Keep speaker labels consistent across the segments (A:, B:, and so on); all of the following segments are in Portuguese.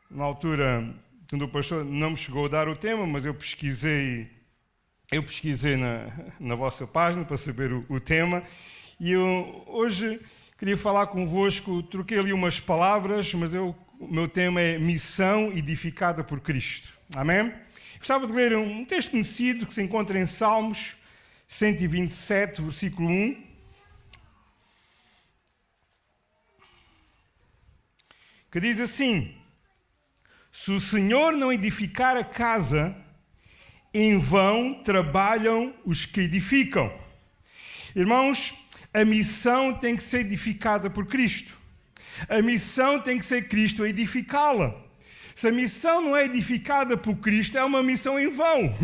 A: Na altura, quando o pastor não me chegou a dar o tema, mas eu pesquisei na vossa página para saber o tema, e eu hoje queria falar convosco, troquei ali umas palavras, mas o meu tema é Missão Edificada por Cristo. Amém? Gostava de ler um texto conhecido que se encontra em Salmos 127, versículo 1. Que diz assim: se o Senhor não edificar a casa, em vão trabalham os que edificam. Irmãos, a missão tem que ser edificada por Cristo. A missão tem que ser Cristo a edificá-la. Se a missão não é edificada por Cristo, é uma missão em vão.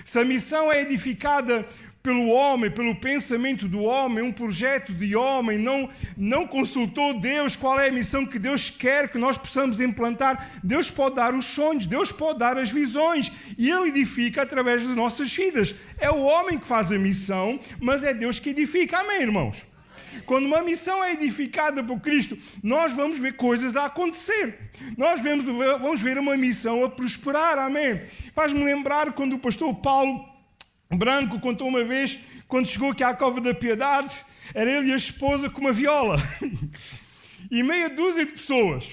A: Se a missão é edificada pelo homem, pelo pensamento do homem, um projeto de homem, não consultou Deus qual é a missão que Deus quer que nós possamos implantar. Deus pode dar os sonhos, Deus pode dar as visões, e Ele edifica através das nossas vidas. É o homem que faz a missão, mas é Deus que edifica. Amém, irmãos? Quando uma missão é edificada por Cristo, nós vamos ver coisas a acontecer. Nós vamos ver uma missão a prosperar. Amém? Faz-me lembrar quando o pastor Paulo Branco contou uma vez, quando chegou aqui à Cova da Piedade, era ele e a esposa com uma viola. E meia dúzia de pessoas.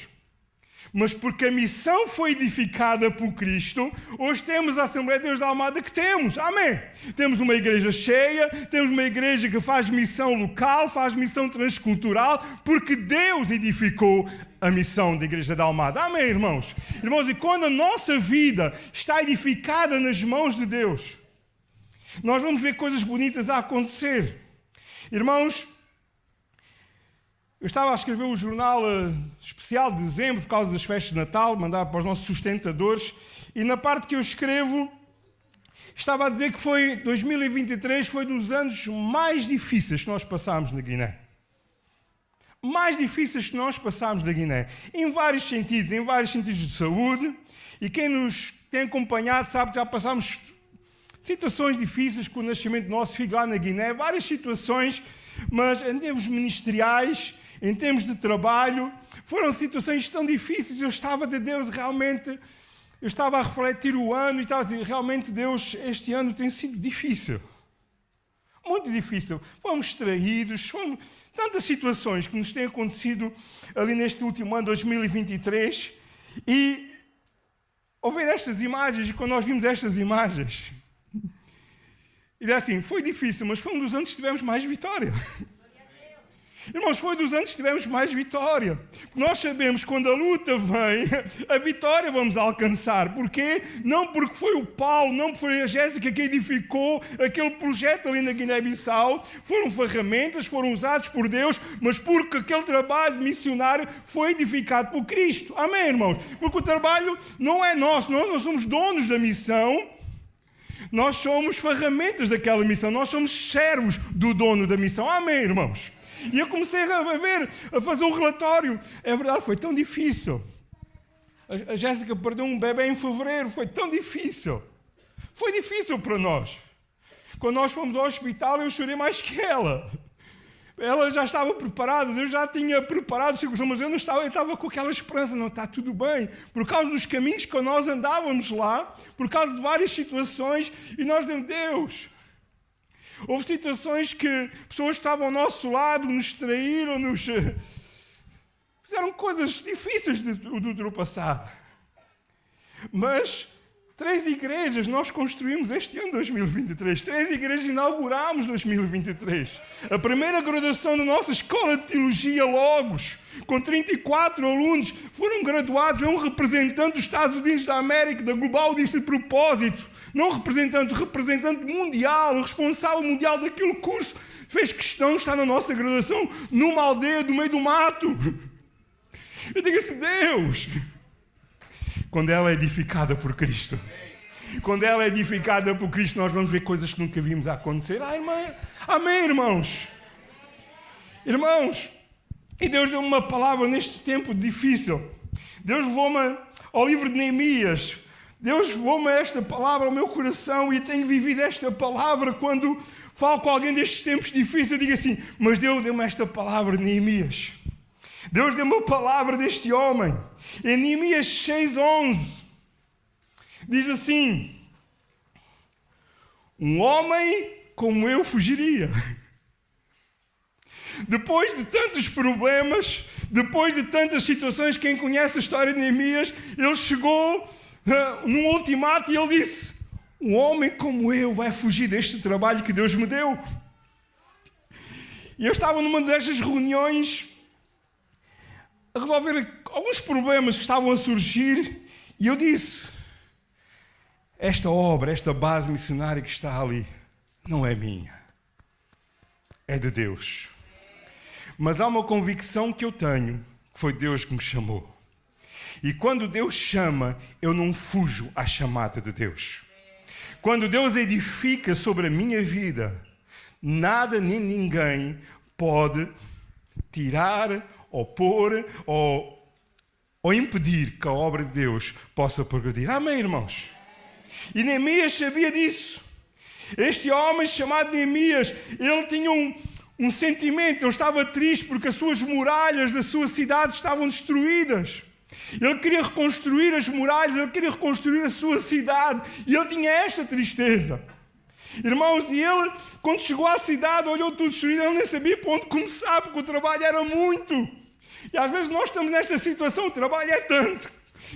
A: Mas porque a missão foi edificada por Cristo, hoje temos a Assembleia de Deus da Almada que temos. Amém? Temos uma igreja cheia, temos uma igreja que faz missão local, faz missão transcultural, porque Deus edificou a missão da Igreja da Almada. Amém, irmãos? Irmãos, e quando a nossa vida está edificada nas mãos de Deus, nós vamos ver coisas bonitas a acontecer. Irmãos, eu estava a escrever o jornal especial de dezembro, por causa das festas de Natal, mandado para os nossos sustentadores, e na parte que eu escrevo, estava a dizer que 2023 foi dos anos mais difíceis que nós passámos na Guiné. Mais difíceis que nós passámos na Guiné. Em vários sentidos de saúde, e quem nos tem acompanhado sabe que já passámos situações difíceis com o nascimento do nosso filho lá na Guiné, várias situações, mas em termos ministeriais, em termos de trabalho, foram situações tão difíceis. Eu estava de Deus realmente, eu estava a refletir o ano e estava a dizer, realmente Deus, este ano tem sido difícil. Muito difícil. Fomos traídos, tantas situações que nos têm acontecido ali neste último ano, 2023, e ao ver estas imagens, e quando nós vimos estas imagens, e é assim, foi difícil, mas foi um dos anos que tivemos mais vitória. Irmãos, foi dos anos que tivemos mais vitória. Nós sabemos que quando a luta vem, a vitória vamos alcançar. Porquê? Não porque foi o Paulo, não porque foi a Jéssica que edificou aquele projeto ali na Guiné-Bissau. Foram ferramentas, foram usados por Deus, mas porque aquele trabalho missionário foi edificado por Cristo. Amém, irmãos? Porque o trabalho não é nosso, nós não somos donos da missão. Nós somos ferramentas daquela missão, nós somos servos do dono da missão. Amém, irmãos? E eu comecei a fazer um relatório. É verdade, foi tão difícil. A Jéssica perdeu um bebê em fevereiro, foi tão difícil. Foi difícil para nós. Quando nós fomos ao hospital, eu chorei mais que ela. Ela já estava preparada, Deus já tinha preparado o seu coração, mas eu estava com aquela esperança, não, está tudo bem. Por causa dos caminhos que nós andávamos lá, por causa de várias situações, e nós dizemos, Deus, houve situações que pessoas que estavam ao nosso lado, nos traíram, fizeram coisas difíceis de ultrapassar. Mas 3 igrejas nós construímos este ano 2023. 3 igrejas inaugurámos 2023. A primeira graduação da nossa Escola de Teologia Logos, com 34 alunos, foram graduados. É um representante dos Estados Unidos da América, da Global Disse de Propósito. Não representante mundial, o responsável mundial daquele curso, fez questão de estar na nossa graduação, numa aldeia do meio do mato. Eu digo assim, Deus, quando ela é edificada por Cristo, nós vamos ver coisas que nunca vimos acontecer. Irmã, amém, irmãos? Irmãos, e Deus deu-me uma palavra neste tempo difícil. Deus levou-me ao livro de Neemias. Deus levou-me esta palavra ao meu coração e tenho vivido esta palavra quando falo com alguém destes tempos difíceis. Eu digo assim, mas Deus deu-me esta palavra de Neemias. Deus deu uma palavra deste homem. Em Neemias 6:11 diz assim: um homem como eu fugiria. Depois de tantos problemas, depois de tantas situações, quem conhece a história de Neemias, ele chegou num ultimato e ele disse: um homem como eu vai fugir deste trabalho que Deus me deu. E eu estava numa destas reuniões a resolver alguns problemas que estavam a surgir e eu disse: esta obra, esta base missionária que está ali, não é minha, é de Deus. Mas há uma convicção que eu tenho, que foi Deus que me chamou. E quando Deus chama, eu não fujo à chamada de Deus. Quando Deus edifica sobre a minha vida, nada nem ninguém pode tirar, ou pôr, ou impedir que a obra de Deus possa progredir. Amém, irmãos? E Neemias sabia disso. Este homem chamado Neemias, ele tinha um sentimento, ele estava triste porque as suas muralhas da sua cidade estavam destruídas. Ele queria reconstruir as muralhas, ele queria reconstruir a sua cidade e ele tinha esta tristeza. Irmãos, e ele, quando chegou à cidade, olhou tudo destruído, ele nem sabia para onde começar, porque o trabalho era muito. E às vezes nós estamos nesta situação, o trabalho é tanto,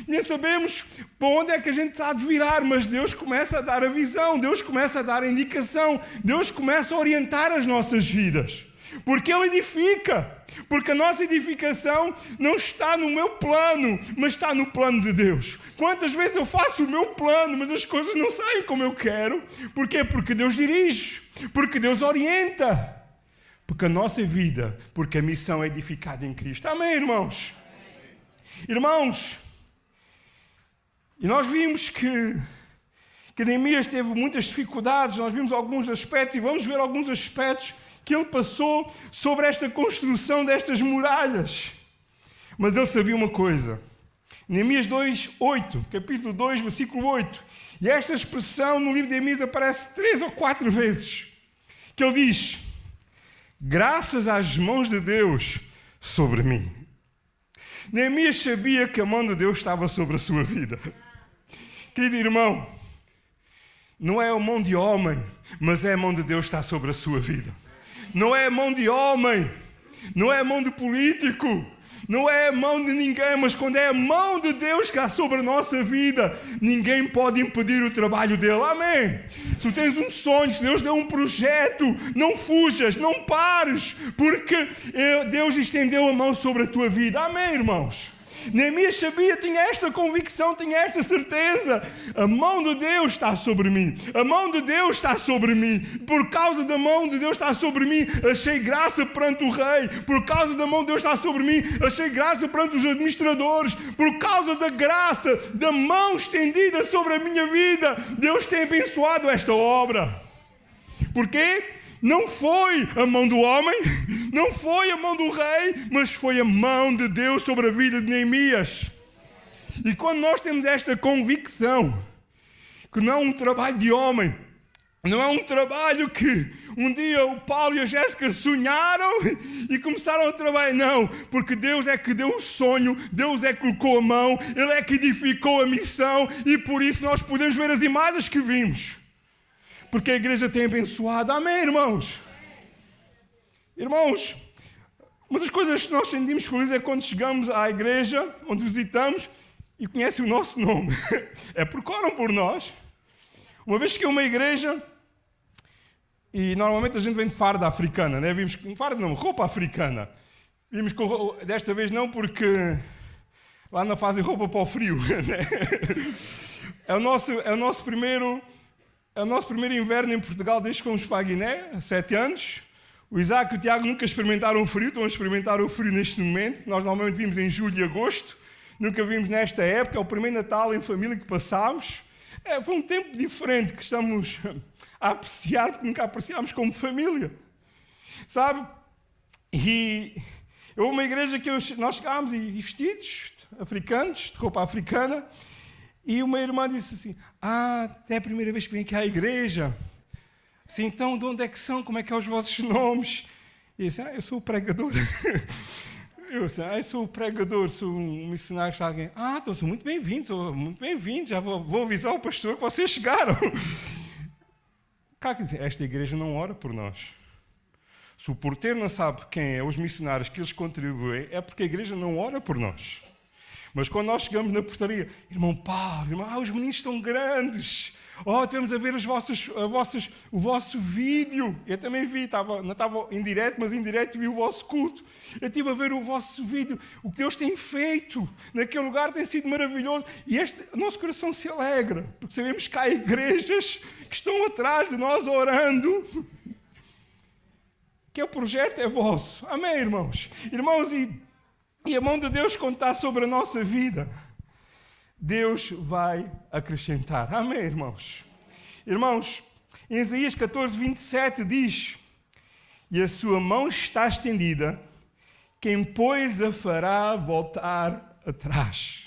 A: nem sabemos para onde é que a gente há de virar, mas Deus começa a dar a visão, Deus começa a dar a indicação, Deus começa a orientar as nossas vidas. Porque Ele edifica, porque a nossa edificação não está no meu plano, mas está no plano de Deus. Quantas vezes eu faço o meu plano, mas as coisas não saem como eu quero? Porquê? Porque Deus dirige, porque Deus orienta. Porque a nossa vida, porque a missão é edificada em Cristo. Amém, irmãos? Irmãos, e nós vimos que Neemias teve muitas dificuldades, nós vimos alguns aspectos e vamos ver alguns aspectos que ele passou sobre esta construção destas muralhas. Mas ele sabia uma coisa. Neemias 2:8, capítulo 2, versículo 8. E esta expressão no livro de Neemias aparece 3 ou 4 vezes. Que ele diz: graças às mãos de Deus sobre mim. Neemias sabia que a mão de Deus estava sobre a sua vida. Querido irmão, não é a mão de homem, mas é a mão de Deus que está sobre a sua vida. Não é a mão de homem, não é a mão de político, não é a mão de ninguém, mas quando é a mão de Deus que está sobre a nossa vida, ninguém pode impedir o trabalho dele. Amém? Se tu tens um sonho, se Deus deu um projeto, não fujas, não pares, porque Deus estendeu a mão sobre a tua vida. Amém, irmãos? Neemias sabia, tinha esta convicção, tinha esta certeza. A mão de Deus está sobre mim. A mão de Deus está sobre mim. Por causa da mão de Deus está sobre mim, achei graça perante o rei. Por causa da mão de Deus está sobre mim, achei graça perante os administradores. Por causa da graça, da mão estendida sobre a minha vida, Deus tem abençoado esta obra. Porquê? Não foi a mão do homem, não foi a mão do rei, mas foi a mão de Deus sobre a vida de Neemias. E quando nós temos esta convicção, que não é um trabalho de homem, não é um trabalho que um dia o Paulo e a Jéssica sonharam e começaram a trabalhar, não, porque Deus é que deu o sonho, Deus é que colocou a mão, Ele é que edificou a missão e por isso nós podemos ver as imagens que vimos. Porque a igreja tem abençoado. Amém, irmãos? Irmãos, uma das coisas que nós sentimos felizes é quando chegamos à igreja, onde visitamos, e conhecem o nosso nome. É porque oram por nós. Uma vez que é uma igreja, e normalmente a gente vem de farda africana, né? Vimos farda não, roupa africana. Vimos com, desta vez não, porque lá não fazem roupa para o frio. Né? É o nosso primeiro inverno em Portugal desde que fomos para a Guiné, há 7 anos. O Isaac e o Tiago nunca experimentaram o frio, estão a experimentar o frio neste momento. Nós normalmente vimos em julho e agosto, nunca vimos nesta época, é o primeiro Natal em família que passámos. Foi um tempo diferente que estamos a apreciar, porque nunca apreciámos como família. Sabe? E houve uma igreja que nós chegámos e vestidos africanos, de roupa africana, e uma irmã disse assim: é a primeira vez que vim aqui à igreja. Assim, então, de onde é que são? Como é que são os vossos nomes? E eu disse: eu sou o pregador. Eu sou o pregador, sou um missionário. Está alguém, então sou muito bem-vindo, já vou avisar o pastor que vocês chegaram. Quer dizer, esta igreja não ora por nós. Se o porteiro não sabe quem é os missionários que eles contribuem, é porque a igreja não ora por nós. Mas quando nós chegamos na portaria, irmão Paulo, os meninos estão grandes. Tivemos a ver o vosso vídeo. Eu também vi, não estava em direto, mas em direto vi o vosso culto. Eu estive a ver o vosso vídeo. O que Deus tem feito naquele lugar tem sido maravilhoso. E o nosso coração se alegra, porque sabemos que há igrejas que estão atrás de nós orando. Que o projeto é vosso. Amém, irmãos? Irmãos, e a mão de Deus quando está sobre a nossa vida, Deus vai acrescentar. Amém, irmãos? Irmãos, em Isaías 14, 27 diz: e a sua mão está estendida, quem, pois, a fará voltar atrás?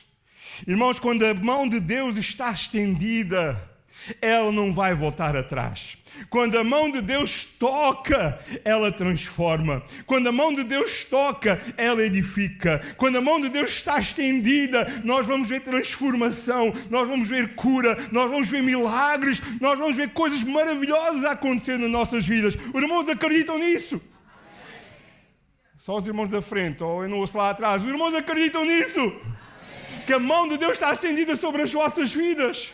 A: Irmãos, quando a mão de Deus está estendida, ela não vai voltar atrás. Quando a mão de Deus toca, ela transforma. Quando a mão de Deus toca, ela edifica. Quando a mão de Deus está estendida, nós vamos ver transformação, nós vamos ver cura, nós vamos ver milagres, nós vamos ver coisas maravilhosas a acontecer nas nossas vidas. Os irmãos acreditam nisso? Amém. Só os irmãos da frente, ou eu não ouço lá atrás. Os irmãos acreditam nisso? Amém. Que a mão de Deus está estendida sobre as vossas vidas.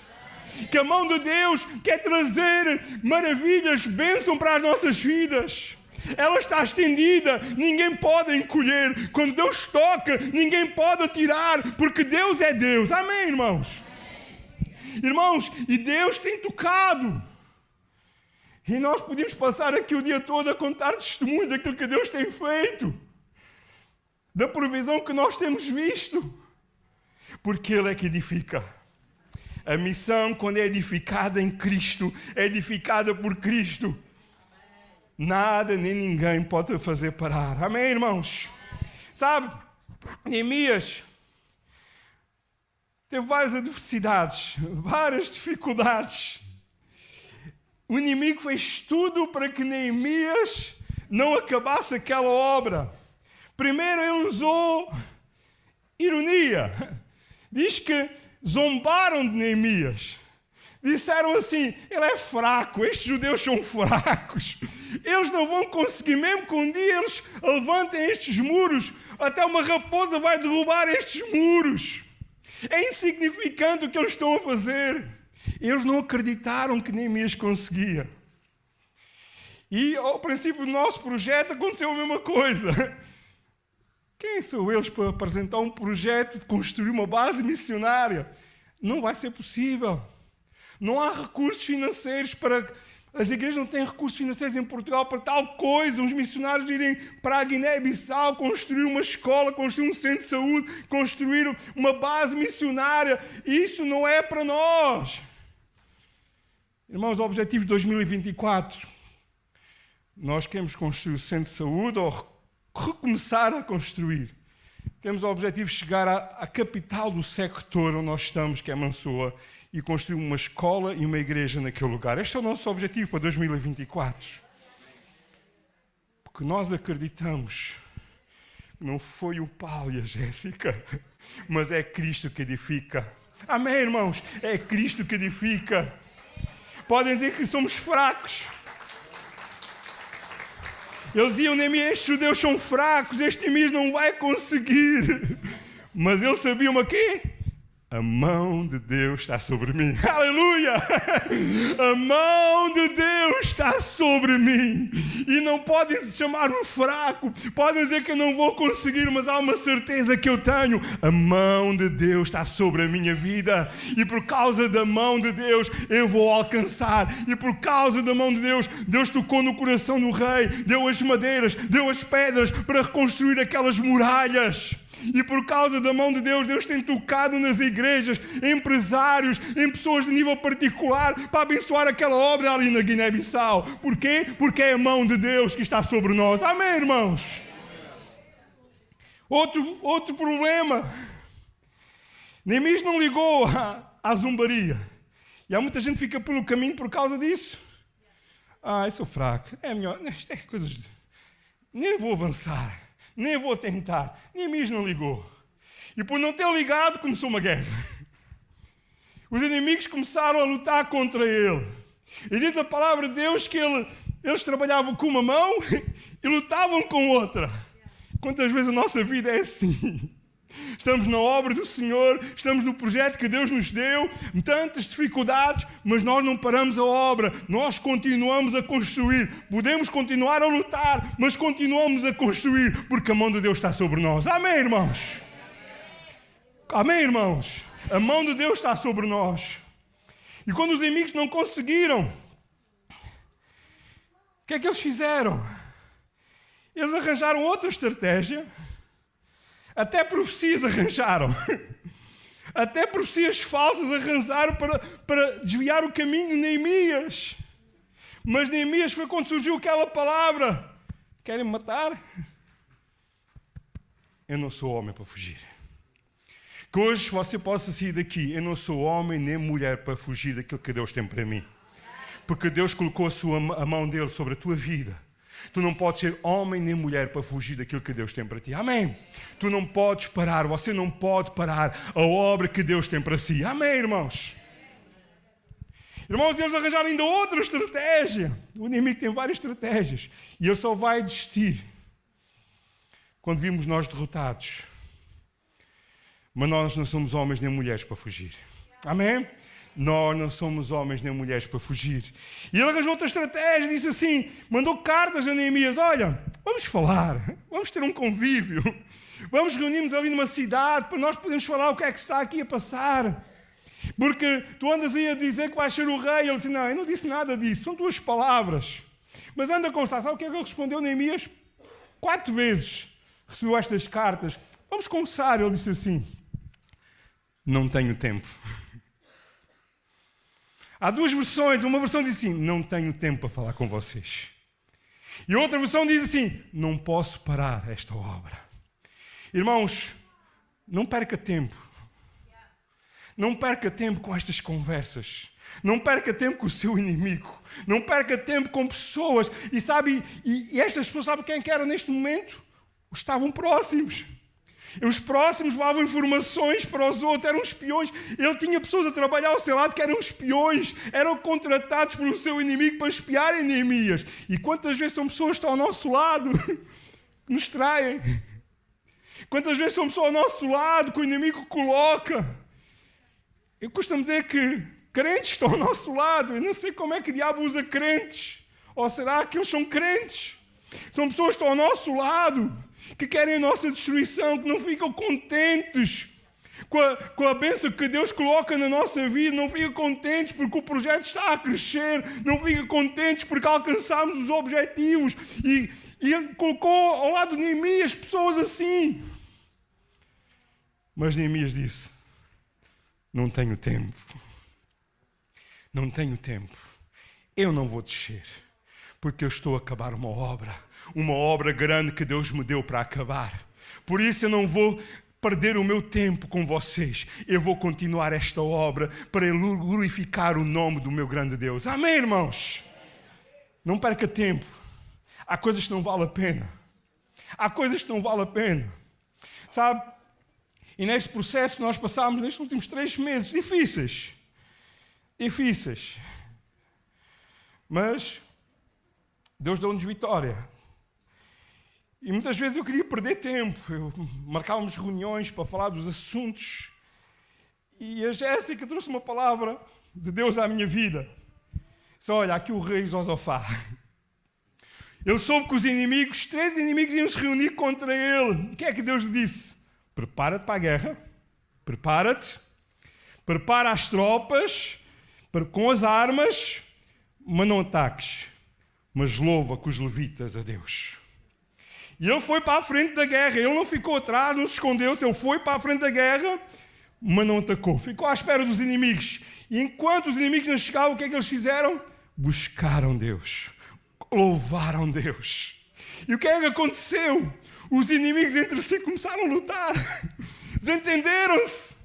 A: Que a mão de Deus quer trazer maravilhas, bênção para as nossas vidas. Ela está estendida, ninguém pode encolher. Quando Deus toca, ninguém pode tirar, porque Deus é Deus. Amém, irmãos? Amém. Irmãos, e Deus tem tocado. E nós podemos passar aqui o dia todo a contar testemunho daquilo que Deus tem feito, da provisão que nós temos visto, porque Ele é que edifica. A missão, quando é edificada em Cristo, é edificada por Cristo. Nada nem ninguém pode fazer parar. Amém, irmãos? Sabe, Neemias teve várias adversidades, várias dificuldades. O inimigo fez tudo para que Neemias não acabasse aquela obra. Primeiro ele usou ironia. Diz que zombaram de Neemias. Disseram assim: ele é fraco, estes judeus são fracos. Eles não vão conseguir, mesmo que um dia eles levantem estes muros, até uma raposa vai derrubar estes muros. É insignificante o que eles estão a fazer. Eles não acreditaram que Neemias conseguia. E ao princípio do nosso projeto aconteceu a mesma coisa. Quem são eles para apresentar um projeto de construir uma base missionária? Não vai ser possível. Não há recursos financeiros para... As igrejas não têm recursos financeiros em Portugal para tal coisa. Os missionários irem para a Guiné-Bissau construir uma escola, construir um centro de saúde, construir uma base missionária. Isso não é para nós. Irmãos, o objetivo de 2024, nós queremos construir o centro de saúde ou recomeçar a construir. Temos o objetivo de chegar à capital do sector onde nós estamos, que é Mansoa, e construir uma escola e uma igreja naquele lugar. Este é o nosso objetivo para 2024. Porque nós acreditamos que não foi o Paulo e a Jéssica, mas é Cristo que edifica. Amém, irmãos? É Cristo que edifica. Podem dizer que somos fracos. Eles diziam: Neemias, estes judeus são fracos, este Neemias não vai conseguir. Mas eles sabiam o quê? A mão de Deus está sobre mim. Aleluia! A mão de Deus está sobre mim. E não podem chamar-me fraco. Podem dizer que eu não vou conseguir, mas há uma certeza que eu tenho. A mão de Deus está sobre a minha vida. E por causa da mão de Deus, eu vou alcançar. E por causa da mão de Deus, Deus tocou no coração do rei. Deu as madeiras, deu as pedras para reconstruir aquelas muralhas. E por causa da mão de Deus, Deus tem tocado nas igrejas, em empresários, em pessoas de nível particular, para abençoar aquela obra ali na Guiné-Bissau. Porquê? Porque é a mão de Deus que está sobre nós. Amém, irmãos? Outro problema. Neemias não ligou à zombaria. E há muita gente que fica pelo caminho por causa disso. Eu sou fraco. É melhor. Isto é coisas... Nem vou avançar. Nem vou tentar. Neemias não ligou. E por não ter ligado, começou uma guerra. Os inimigos começaram a lutar contra ele. E diz a palavra de Deus que eles trabalhavam com uma mão e lutavam com outra. Quantas vezes a nossa vida é assim? Estamos na obra do Senhor, estamos no projeto que Deus nos deu, tantas dificuldades, mas nós não paramos a obra, nós continuamos a construir. Podemos continuar a lutar, mas continuamos a construir, porque a mão de Deus está sobre nós. Amém, irmãos? Amém, irmãos? A mão de Deus está sobre nós. E quando os inimigos não conseguiram, o que é que eles fizeram? Eles arranjaram outra estratégia. Até profecias arranjaram. Até profecias falsas arranjaram para desviar o caminho de Neemias. Mas Neemias foi quando surgiu aquela palavra. Querem me matar? Eu não sou homem para fugir. Que hoje você possa sair daqui. Eu não sou homem nem mulher para fugir daquilo que Deus tem para mim. Porque Deus colocou a mão dele sobre a tua vida. Tu não podes ser homem nem mulher para fugir daquilo que Deus tem para ti. Amém? Tu não podes parar, você não pode parar a obra que Deus tem para si. Amém, irmãos? Irmãos, eles arranjaram ainda outra estratégia. O inimigo tem várias estratégias. E ele só vai desistir quando vimos nós derrotados. Mas nós não somos homens nem mulheres para fugir. Amém? Nós não somos homens nem mulheres para fugir. E ele arranjou outra estratégia, disse assim, mandou cartas a Neemias, olha, vamos falar, vamos ter um convívio, vamos reunir-nos ali numa cidade, para nós podermos falar o que é que está aqui a passar. Porque tu andas aí a dizer que vais ser o rei. Ele disse, não, eu não disse nada disso, são tuas palavras. Mas anda a conversar, sabe o que é que ele respondeu, Neemias? 4 vezes recebeu estas cartas. Vamos conversar. Ele disse assim, não tenho tempo. Há 2 versões. Uma versão diz assim, não tenho tempo para falar com vocês. E outra versão diz assim, não posso parar esta obra. Irmãos, não perca tempo. Não perca tempo com estas conversas. Não perca tempo com o seu inimigo. Não perca tempo com pessoas. E sabe, e estas pessoas, sabe quem que eram neste momento? Estavam próximos. Os próximos levavam informações para os outros, eram espiões. Ele tinha pessoas a trabalhar ao seu lado que eram espiões, eram contratados pelo seu inimigo para espiarem Neemias. E quantas vezes são pessoas que estão ao nosso lado, que nos traem? Quantas vezes são pessoas ao nosso lado que o inimigo coloca? Eu costumo dizer que crentes que estão ao nosso lado, eu não sei como é que o diabo usa crentes. Ou será que eles são crentes? São pessoas que estão ao nosso lado, que querem a nossa destruição, que não ficam contentes com a bênção que Deus coloca na nossa vida, não ficam contentes porque o projeto está a crescer, não ficam contentes porque alcançamos os objetivos. E ele colocou ao lado de Neemias pessoas assim. Mas Neemias disse, não tenho tempo. Não tenho tempo. Eu não vou descer. Porque eu estou a acabar uma obra grande que Deus me deu para acabar. Por isso eu não vou perder o meu tempo com vocês. Eu vou continuar esta obra para glorificar o nome do meu grande Deus. Amém, irmãos? Não perca tempo. Há coisas que não valem a pena. Há coisas que não valem a pena. Sabe? E neste processo que nós passámos nestes últimos 3 meses, difíceis. Mas Deus deu-nos vitória. E muitas vezes eu queria perder tempo. Marcávamos reuniões para falar dos assuntos. E a Jéssica trouxe uma palavra de Deus à minha vida. Disse, olha, aqui o rei Josafá. Ele soube que os inimigos, 3 inimigos iam se reunir contra ele. O que é que Deus lhe disse? Prepara-te para a guerra. Prepara-te. Prepara as tropas com as armas, mas não ataques. Mas louva com os levitas a Deus. E ele foi para a frente da guerra. Ele não ficou atrás, não se escondeu-se. Ele foi para a frente da guerra, mas não atacou. Ficou à espera dos inimigos. E enquanto os inimigos não chegavam, o que é que eles fizeram? Buscaram Deus. Louvaram Deus. E o que é que aconteceu? Os inimigos entre si começaram a lutar. Desentenderam-se.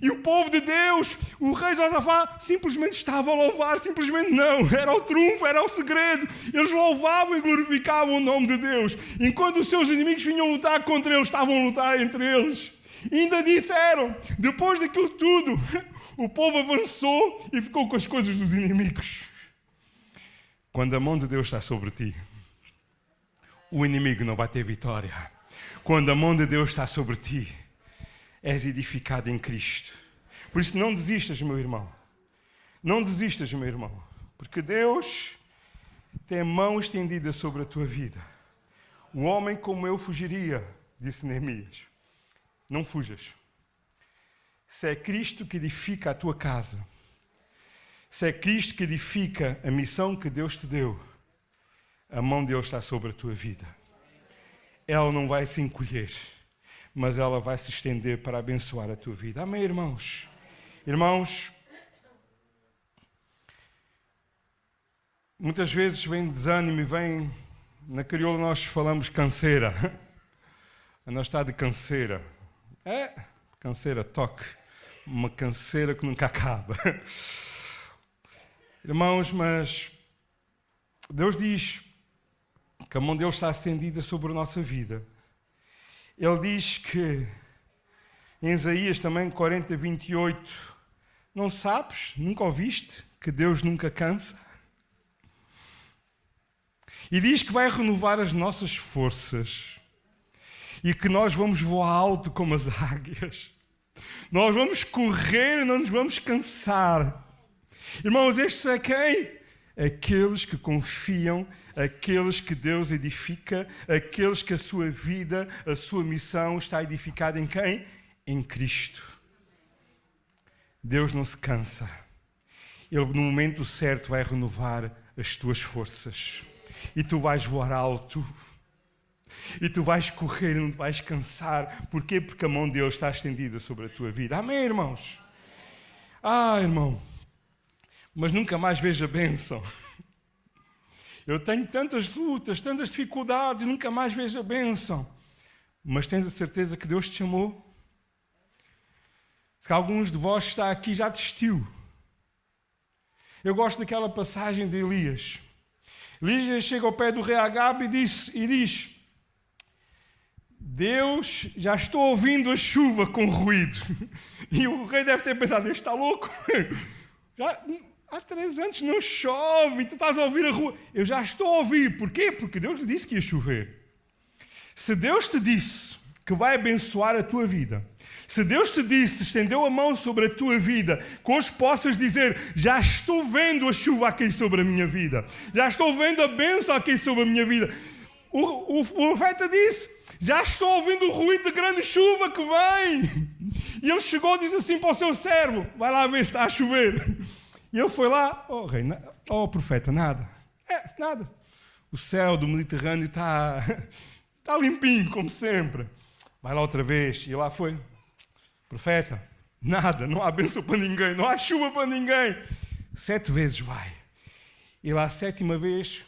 A: E o povo de Deus, o rei Josafá, simplesmente estava a louvar, simplesmente não. Era o trunfo, era o segredo. Eles louvavam e glorificavam o nome de Deus. Enquanto os seus inimigos vinham lutar contra eles, estavam a lutar entre eles. E ainda disseram, depois daquilo tudo, o povo avançou e ficou com as coisas dos inimigos. Quando a mão de Deus está sobre ti, o inimigo não vai ter vitória. Quando a mão de Deus está sobre ti, és edificado em Cristo. Por isso não desistas, meu irmão. Não desistas, meu irmão. Porque Deus tem a mão estendida sobre a tua vida. O homem como eu fugiria, disse Neemias. Não fujas. Se é Cristo que edifica a tua casa, se é Cristo que edifica a missão que Deus te deu, a mão de Deus está sobre a tua vida. Ela não vai se encolher, mas ela vai se estender para abençoar a tua vida. Amém, irmãos? Irmãos, muitas vezes vem desânimo e vem, na crioula nós falamos canseira. Nós está de canseira. Canseira, toque. Uma canseira que nunca acaba. Irmãos, mas Deus diz que a mão dele está estendida sobre a nossa vida. Ele diz que, em Isaías também, 40, 28, não sabes, nunca ouviste, que Deus nunca cansa? E diz que vai renovar as nossas forças e que nós vamos voar alto como as águias. Nós vamos correr e não nos vamos cansar. Irmãos, estes é quem? Aqueles que confiam, aqueles que Deus edifica, aqueles que a sua vida, a sua missão está edificada em quem? Em Cristo. Deus não se cansa. Ele, no momento certo, vai renovar as tuas forças. E tu vais voar alto. E tu vais correr e não te vais cansar. Porquê? Porque a mão de Deus está estendida sobre a tua vida. Amém, irmãos? Irmão. Mas nunca mais vejo a bênção. Eu tenho tantas lutas, tantas dificuldades, nunca mais vejo a bênção. Mas tens a certeza que Deus te chamou? Se alguns de vós está aqui já desistiu. Eu gosto daquela passagem de Elias. Elias chega ao pé do rei Acabe e diz: Deus, já estou ouvindo a chuva com ruído. E o rei deve ter pensado: Deus está louco? Há 3 anos não chove, tu estás a ouvir a rua. Eu já estou a ouvir. Porquê? Porque Deus lhe disse que ia chover. Se Deus te disse que vai abençoar a tua vida, se Deus te disse, estendeu a mão sobre a tua vida, que hoje possas dizer: já estou vendo a chuva a cair sobre a minha vida, já estou vendo a bênção a cair sobre a minha vida. O profeta disse: já estou ouvindo o ruído de grande chuva que vem. E ele chegou e disse assim para o seu servo: vai lá ver se está a chover. E ele foi lá: rei, profeta, nada. Nada. O céu do Mediterrâneo está limpinho, como sempre. Vai lá outra vez. E lá foi: profeta, nada, não há bênção para ninguém, não há chuva para ninguém. 7 vezes vai. E lá a 7ª vez,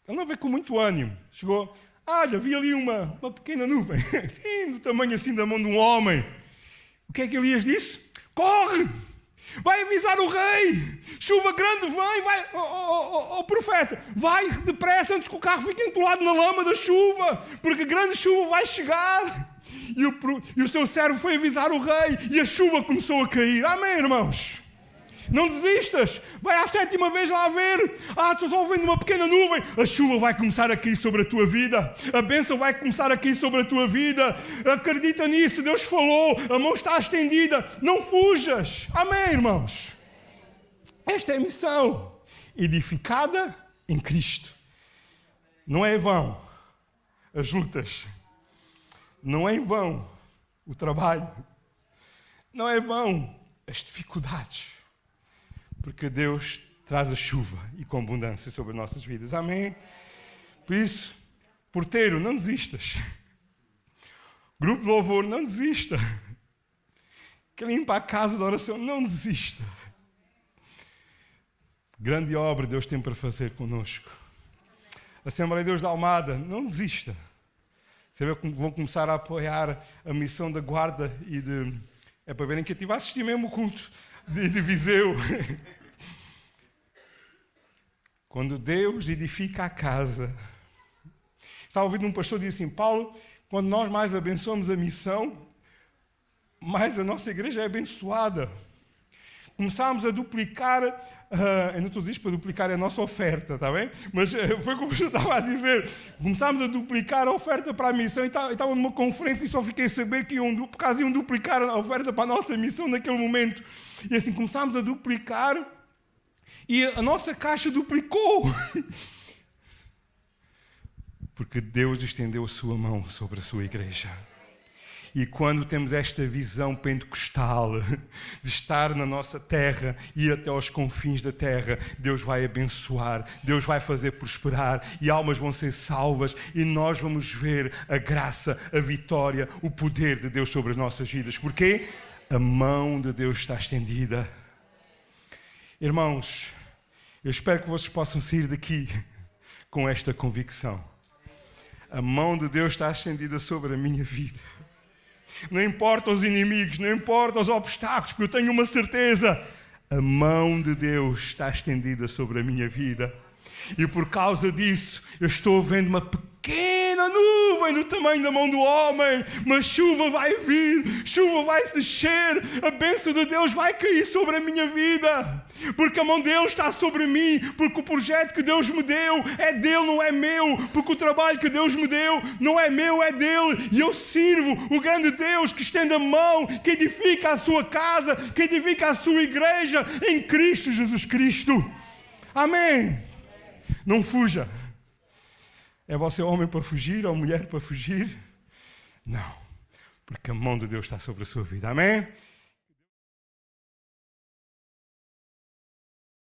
A: ele não veio com muito ânimo. Chegou: já vi ali uma pequena nuvem, sim, do tamanho assim da mão de um homem. O que é que Elias disse? Corre! Vai avisar o rei! Chuva grande vem! Vai, profeta! Vai depressa antes que o carro fique entolado na lama da chuva! Porque grande chuva vai chegar! E o seu servo foi avisar o rei e a chuva começou a cair. Amém, irmãos? Não desistas! Vai à 7ª vez lá ver. Estou só ouvindo uma pequena nuvem. A chuva vai começar a cair sobre a tua vida. A bênção vai começar a cair sobre a tua vida. Acredita nisso. Deus falou. A mão está estendida. Não fujas. Amém, irmãos? Esta é a missão. Edificada em Cristo. Não é em vão as lutas. Não é em vão o trabalho. Não é em vão as dificuldades. Porque Deus traz a chuva e com abundância sobre as nossas vidas. Amém? Por isso, porteiro, não desistas. Grupo de louvor, não desista. Quem limpa a casa de oração, não desista. Grande obra Deus tem para fazer conosco. Assembleia de Deus da Almada, não desista. Você vê como vão começar a apoiar a missão da guarda e de É para verem que eu estive a assistir mesmo o culto de Viseu. Quando Deus edifica a casa. Estava ouvindo um pastor dizer assim, Paulo, quando nós mais abençoamos a missão, mais a nossa igreja é abençoada. Começámos a duplicar, eu não estou a dizer para duplicar a nossa oferta, está bem? Mas foi como eu estava a dizer, começámos a duplicar a oferta para a missão e estava numa conferência e só fiquei a saber que iam duplicar a oferta para a nossa missão naquele momento. E assim começámos a duplicar e a nossa caixa duplicou. Porque Deus estendeu a sua mão sobre a sua igreja. E quando temos esta visão pentecostal de estar na nossa terra e até aos confins da terra, Deus vai abençoar, Deus vai fazer prosperar e almas vão ser salvas e nós vamos ver a graça, a vitória, o poder de Deus sobre as nossas vidas. Porquê? A mão de Deus está estendida. Irmãos, eu espero que vocês possam sair daqui com esta convicção. A mão de Deus está estendida sobre a minha vida. Não importa os inimigos, não importa os obstáculos, porque eu tenho uma certeza. A mão de Deus está estendida sobre a minha vida. E por causa disso, eu estou vendo uma pequena nuvem do tamanho da mão do homem, mas chuva vai vir, chuva vai descer, a bênção de Deus vai cair sobre a minha vida, porque a mão dele está sobre mim, porque o projeto que Deus me deu é dele, não é meu, porque o trabalho que Deus me deu não é meu, é dele, e eu sirvo o grande Deus que estende a mão, que edifica a sua casa, que edifica a sua igreja em Cristo Jesus Cristo. Amém. Não fuja. É você homem para fugir ou mulher para fugir? Não. Porque a mão de Deus está sobre a sua vida. Amém?